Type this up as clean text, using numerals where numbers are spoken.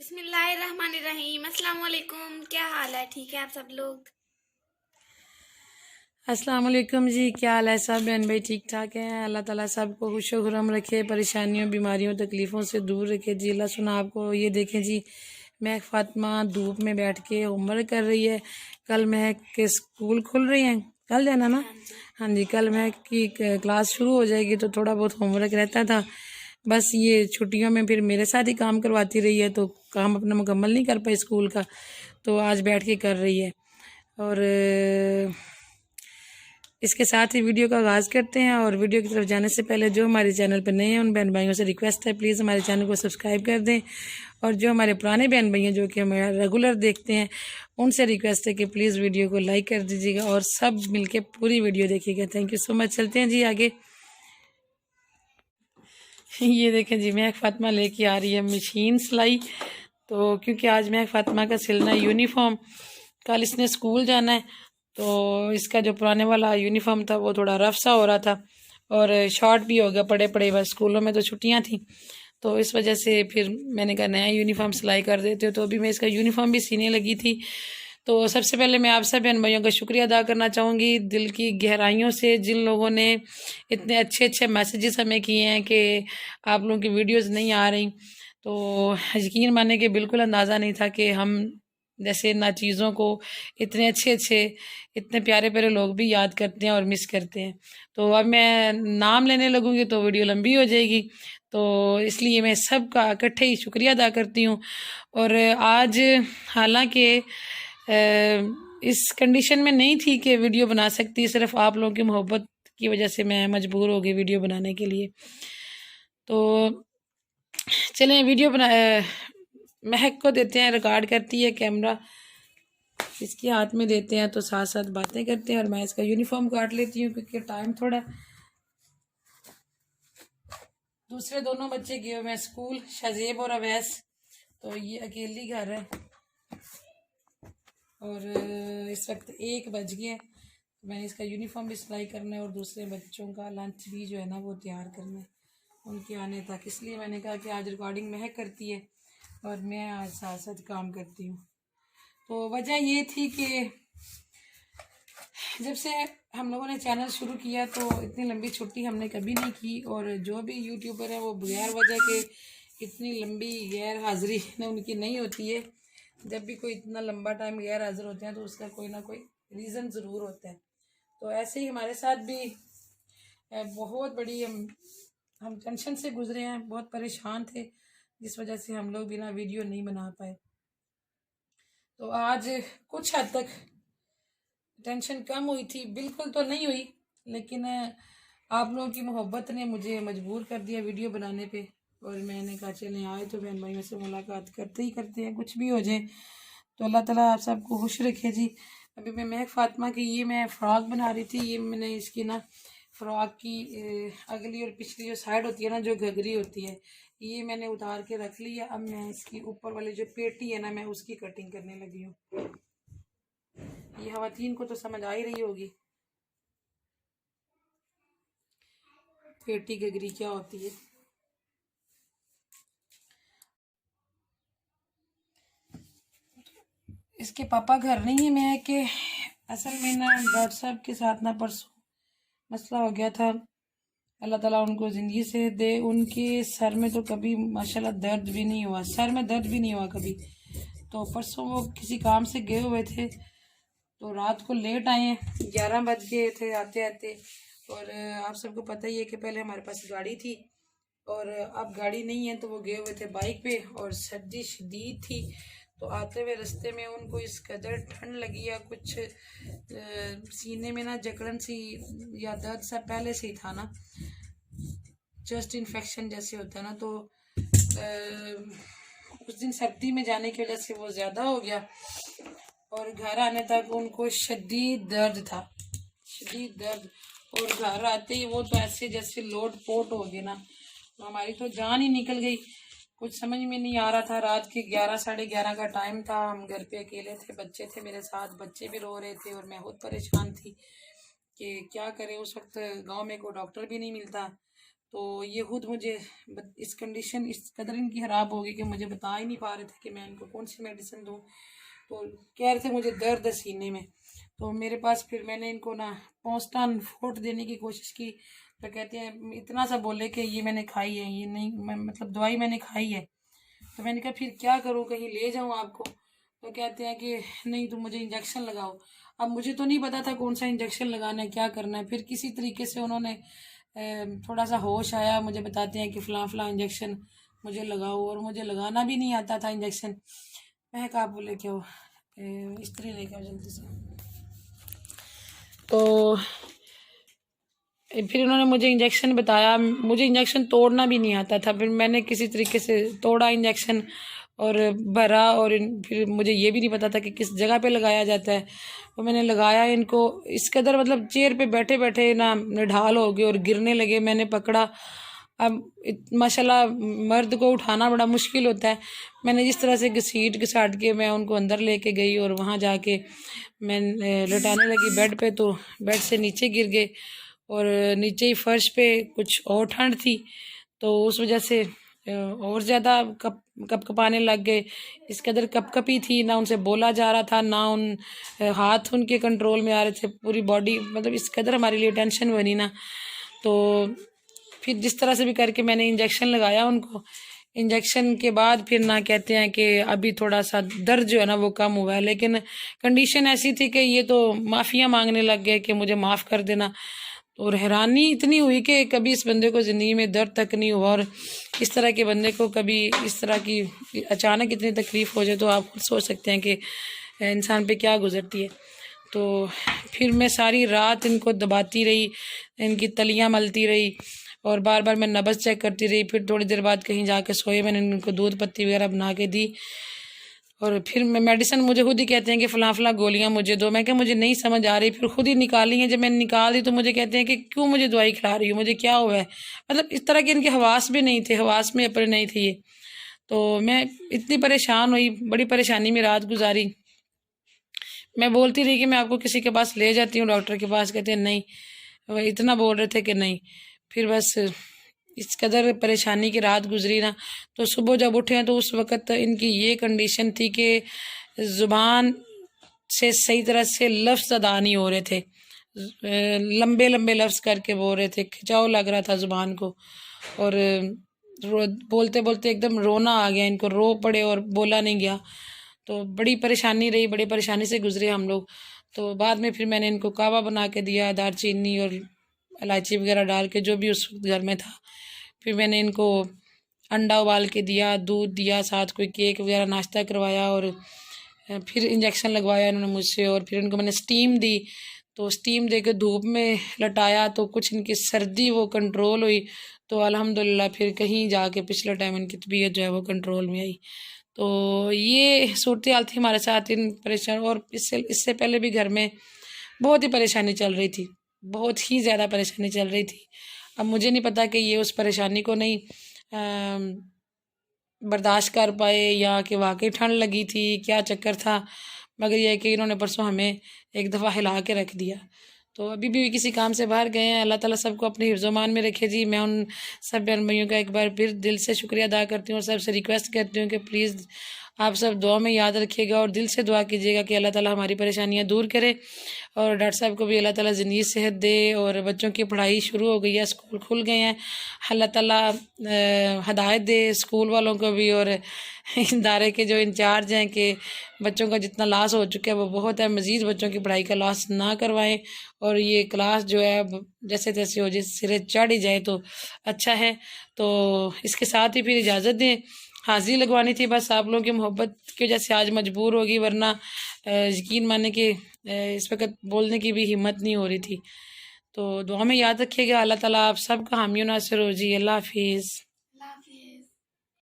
बिस्मिल्लाहिर्रहमानिर्रहीम। अस्सलाम वालेकुम। क्या हाल है? ठीक है आप सब लोग? अस्सलाम वालेकुम जी। क्या हाल है सब बहन भाई? ठीक ठाक हैं। अल्लाह ताला सबको खुश व खुरम रखे, परेशानियों बीमारियों तकलीफ़ों से दूर रखे जी। अल्लाह सुना आपको। ये देखें जी, महक फ़ातिमा धूप में बैठ के होमवर्क कर रही है। कल महक के स्कूल खुल रही हैं, कल जाना ना। हाँ जी। हाँ जी, कल महक की क्लास शुरू हो जाएगी तो थोड़ा बहुत होमवर्क रहता था। बस ये छुट्टियों में फिर मेरे साथ ही काम करवाती रही है तो काम अपना मुकम्मल नहीं कर पाई स्कूल का, तो आज बैठ के कर रही है। और इसके साथ ही वीडियो का आगाज़ करते हैं। और वीडियो की तरफ जाने से पहले जो हमारे चैनल पर नए हैं उन बहन भाइयों से रिक्वेस्ट है, प्लीज़ हमारे चैनल को सब्सक्राइब कर दें। और जो हमारे पुराने बहन भाई हैं जो कि हमें रेगुलर देखते हैं उनसे रिक्वेस्ट है कि प्लीज़ वीडियो को लाइक कर दीजिएगा और सब मिलके पूरी वीडियो देखिएगा। Thank you so much. चलते हैं जी आगे। ये देखें जी, महक फ़ातिमा लेके आ रही है मशीन सिलाई। तो क्योंकि आज महक फ़ातिमा का सिलना है यूनिफॉर्म, कल इसने स्कूल जाना है तो इसका जो पुराने वाला यूनिफॉर्म था वो थोड़ा रफ सा हो रहा था और शॉर्ट भी हो गया पड़े पड़े। बस स्कूलों में तो छुट्टियां थी तो इस वजह से फिर मैंने कहा नया यूनिफॉर्म सिलाई कर देते हो। तो अभी मैं इसका यूनिफॉर्म भी सीने लगी थी। तो सबसे पहले मैं आप सब बहन भाइयों का शुक्रिया अदा करना चाहूँगी दिल की गहराइयों से, जिन लोगों ने इतने अच्छे अच्छे मैसेजेस हमें किए हैं कि आप लोगों की वीडियोस नहीं आ रही। तो यकीन माने कि बिल्कुल अंदाज़ा नहीं था कि हम जैसे ना चीज़ों को इतने अच्छे अच्छे इतने प्यारे प्यारे लोग भी याद करते हैं और मिस करते हैं। तो अब मैं नाम लेने लगूंगी तो वीडियो लंबी हो जाएगी, तो इसलिए मैं सबका इकट्ठे ही शुक्रिया अदा करती हूँ। और आज हालांकि इस कंडीशन में नहीं थी कि वीडियो बना सकती, सिर्फ आप लोगों की मोहब्बत की वजह से मैं मजबूर हो गई वीडियो बनाने के लिए। तो चलें वीडियो बना महक को देते हैं, रिकॉर्ड करती है कैमरा, इसके हाथ में देते हैं तो साथ साथ बातें करते हैं। और मैं इसका यूनिफॉर्म काट लेती हूँ क्योंकि टाइम थोड़ा, दूसरे दोनों बच्चे गए हुए हैं स्कूल, शजेब और अवैस, तो ये अकेली घर है। और इस वक्त 1 बज गए। मैंने इसका यूनिफॉर्म भी सिलाई करना है और दूसरे बच्चों का लंच भी जो है ना वो तैयार करना है उनके आने तक, इसलिए मैंने कहा कि आज रिकॉर्डिंग महक करती है और मैं आज साथ साथ काम करती हूँ। तो वजह ये थी कि जब से हम लोगों ने चैनल शुरू किया तो इतनी लंबी छुट्टी हमने कभी नहीं की, और जो भी यूट्यूबर है वो बगैर वजह के इतनी लंबी गैर हाजिरी उनकी नहीं होती है। जब भी कोई इतना लंबा टाइम गैर हाजिर होते हैं तो उसका कोई ना कोई रीज़न ज़रूर होता है। तो ऐसे ही हमारे साथ भी बहुत बड़ी हम टेंशन से गुजरे हैं, बहुत परेशान थे जिस वजह से हम लोग बिना वीडियो नहीं बना पाए। तो आज कुछ हद तक टेंशन कम हुई थी, बिल्कुल तो नहीं हुई, लेकिन आप लोगों की मोहब्बत ने मुझे मजबूर कर दिया वीडियो बनाने पे। और मैंने कहा चलें आए तो बहन भाइयों से मुलाकात करते ही करते हैं, कुछ भी हो जाए। तो अल्लाह ताला आप सबको खुश रखे जी। अभी मैं महक फ़ातिमा की ये मैं फ़्रॉक बना रही थी। ये मैंने इसकी ना फ़्रॉक की अगली और पिछली जो साइड होती है ना, जो घघरी होती है, ये मैंने उतार के रख ली है। अब मैं इसकी ऊपर वाली जो पेटी है ना, मैं उसकी कटिंग करने लगी हूँ। ये खवातीन को तो समझ आ ही रही होगी पेटी घघरी क्या होती है। इसके पापा घर नहीं है, मैं के असल में ना डॉक्टर साहब के साथ ना परसों मसला हो गया था। अल्लाह ताला उनको ज़िंदगी से दे। उनके सर में तो कभी माशाल्लाह दर्द भी नहीं हुआ, सर में दर्द भी नहीं हुआ कभी। तो परसों वो किसी काम से गए हुए थे तो रात को लेट आए हैं, 11 बज गए थे आते आते। और आप सबको पता ही है कि पहले हमारे पास गाड़ी थी और अब गाड़ी नहीं है, तो वो गए हुए थे बाइक पे और सर्दी शदीद थी। तो आते हुए रास्ते में उनको इस कदर ठंड लगी या कुछ सीने में ना जकड़न सी या दर्द सा पहले से ही था ना, चेस्ट इन्फेक्शन जैसे होता है ना, तो उस दिन सर्दी में जाने की वजह से वो ज़्यादा हो गया और घर आने तक उनको शदीद दर्द था, शदीद दर्द। और घर आते ही वो तो ऐसे जैसे लोट पोट हो गए ना, तो हमारी तो जान ही निकल गई। कुछ समझ में नहीं आ रहा था। रात के 11 साढ़े 11 का टाइम था, हम घर पे अकेले थे, बच्चे थे मेरे साथ, बच्चे भी रो रहे थे और मैं बहुत परेशान थी कि क्या करें। उस वक्त गांव में कोई डॉक्टर भी नहीं मिलता, तो ये खुद मुझे इस कंडीशन इस कदर इनकी ख़राब हो गई कि मुझे बता ही नहीं पा रहे थे कि मैं इनको कौन सी मेडिसिन दूँ। तो कह रहे थे मुझे दर्द है सीने में। तो मेरे पास फिर मैंने इनको ना पोस्टान फोर्ट देने की कोशिश की। तो कहते हैं इतना सा बोले कि ये मैंने खाई है, ये नहीं मतलब दवाई मैंने खाई है। तो मैंने कहा फिर क्या करूँ, कहीं ले जाऊँ आपको? तो कहते हैं कि नहीं तुम मुझे इंजेक्शन लगाओ। अब मुझे तो नहीं पता था कौन सा इंजेक्शन लगाना है, क्या करना है। फिर किसी तरीके से उन्होंने थोड़ा सा होश आया, मुझे बताते हैं कि फ़लाँ फ़लाँ इंजेक्शन मुझे लगाओ, और मुझे लगाना भी नहीं आता था इंजेक्शन। मैं कहा आप वो लेके आओ, इस्त्री लेके आओ जल्दी से। तो फिर उन्होंने मुझे इंजेक्शन बताया, मुझे इंजेक्शन तोड़ना भी नहीं आता था। फिर मैंने किसी तरीके से तोड़ा इंजेक्शन और भरा, और फिर मुझे ये भी नहीं पता था कि किस जगह पे लगाया जाता है। तो मैंने लगाया इनको, इस कदर मतलब चेयर पे बैठे बैठे ना निढाल हो गए और गिरने लगे। मैंने पकड़ा, अब माशाल्लाह मर्द को उठाना बड़ा मुश्किल होता है। मैंने जिस तरह से घसीट के मैं उनको अंदर लेके गई, और वहाँ जाके मैं लेटाने लगी बेड पे, तो बेड से नीचे गिर गए, और नीचे ही फर्श पे कुछ और ठंड थी, तो उस वजह से और ज़्यादा कपकपाने लग गए। इस कदर कपकपी थी, ना उनसे बोला जा रहा था, ना हाथ उनके कंट्रोल में आ रहे थे। पूरी बॉडी मतलब इस कदर हमारे लिए टेंशन बनी ना। तो फिर जिस तरह से भी करके मैंने इंजेक्शन लगाया उनको। इंजेक्शन के बाद फिर ना कहते हैं कि अभी थोड़ा सा दर्द जो है ना वो कम हुआ है, लेकिन कंडीशन ऐसी थी कि ये तो माफ़िया मांगने लग गए कि मुझे माफ़ कर देना। और हैरानी इतनी हुई कि कभी इस बंदे को ज़िंदगी में दर्द तक नहीं हुआ, और इस तरह के बंदे को कभी इस तरह की अचानक इतनी तकलीफ़ हो जाए तो आप खुद सोच सकते हैं कि इंसान पे क्या गुजरती है। तो फिर मैं सारी रात इनको दबाती रही, इनकी तलियां मलती रही, और बार बार मैं नब्ज़ चेक करती रही। फिर थोड़ी देर बाद कहीं जाके सोए, मैंने इनको दूध पत्ती वगैरह बना के दी। और फिर मेडिसिन मुझे खुद ही कहते हैं कि फ़लाँ फ़लाँ गोलियां मुझे दो। मैं क्या मुझे नहीं समझ आ रही, फिर खुद ही निकाली हैं। जब मैंने निकाल दी तो मुझे कहते हैं कि क्यों मुझे दवाई खिला रही हो, मुझे क्या हुआ है। मतलब इस तरह के इनके हवास भी नहीं थे, हवास में अपने नहीं थे ये। तो मैं इतनी परेशान हुई, बड़ी परेशानी में रात गुजारी। मैं बोलती रही कि मैं आपको किसी के पास ले जाती हूँ, डॉक्टर के पास। कहते हैं नहीं, वो इतना बोल रहे थे कि नहीं। फिर बस इस कदर परेशानी की रात गुजरी ना। तो सुबह जब उठे हैं तो उस वक़्त इनकी ये कंडीशन थी कि ज़ुबान से सही तरह से लफ्ज़ अदा नहीं हो रहे थे, लंबे लंबे लफ्ज़ करके बोल रहे थे, खिंचाव लग रहा था ज़ुबान को। और बोलते बोलते एकदम रोना आ गया इनको, रो पड़े और बोला नहीं गया। तो बड़ी परेशानी रही, बड़ी परेशानी से गुजरे हम लोग। तो बाद में फिर मैंने इनको कावा बना के दिया, दालचीनी और इलायची वगैरह डाल के, जो भी उस वक्त घर में था। फिर मैंने इनको अंडा उबाल के दिया, दूध दिया, साथ कोई केक वगैरह नाश्ता करवाया, और फिर इंजेक्शन लगवाया इन्होंने मुझसे। और फिर इनको मैंने स्टीम दी, तो स्टीम दे के धूप में लटाया, तो कुछ इनकी सर्दी वो कंट्रोल हुई। तो अल्हम्दुलिल्लाह फिर कहीं जाके पिछले टाइम इनकी तबीयत जो है वो कंट्रोल में आई। तो ये सूरत हाल थी हमारे साथ इन परेशान। और इससे पहले भी घर में बहुत ही परेशानी चल रही थी, बहुत ही ज़्यादा परेशानी चल रही थी। अब मुझे नहीं पता कि ये उस परेशानी को नहीं बर्दाश्त कर पाए, या कि वाकई ठंड लगी थी, क्या चक्कर था। मगर यह है कि इन्होंने परसों हमें एक दफ़ा हिला के रख दिया। तो अभी भी किसी काम से बाहर गए हैं। अल्लाह ताला सबको अपने हिफ्ज़-ओ-मान में रखे जी। मैं उन सब बहन भाइयों का एक बार फिर दिल से शुक्रिया अदा करती हूँ, और सबसे रिक्वेस्ट करती हूँ कि प्लीज़ आप सब दुआ में याद रखिएगा, और दिल से दुआ कीजिएगा कि अल्लाह ताला हमारी परेशानियाँ दूर करे। और डॉक्टर साहब को भी अल्लाह ताला ज़िंदगी सेहत दे। और बच्चों की पढ़ाई शुरू हो गई है, स्कूल खुल गए हैं, अल्लाह ताला हदायत दे स्कूल वालों को भी, और इदारे के जो इंचार्ज हैं कि बच्चों का जितना लॉस हो चुका है वो बहुत है, मज़ीद बच्चों की पढ़ाई का लॉस ना करवाएं। और ये क्लास जो है जैसे तैसे हो, जिस सिरे चढ़ ही जाए तो अच्छा है। तो इसके साथ ही फिर इजाज़त दें, हाज़िरी लगवानी थी बस आप लोगों की मोहब्बत की वजह से आज मजबूर होगी, वरना यकीन माने कि इस वक्त बोलने की भी हिम्मत नहीं हो रही थी। तो दुआ में याद रखिएगा। अल्लाह ताला आप सबका हामी नासिर हो जी। अल्लाह हाफिज़।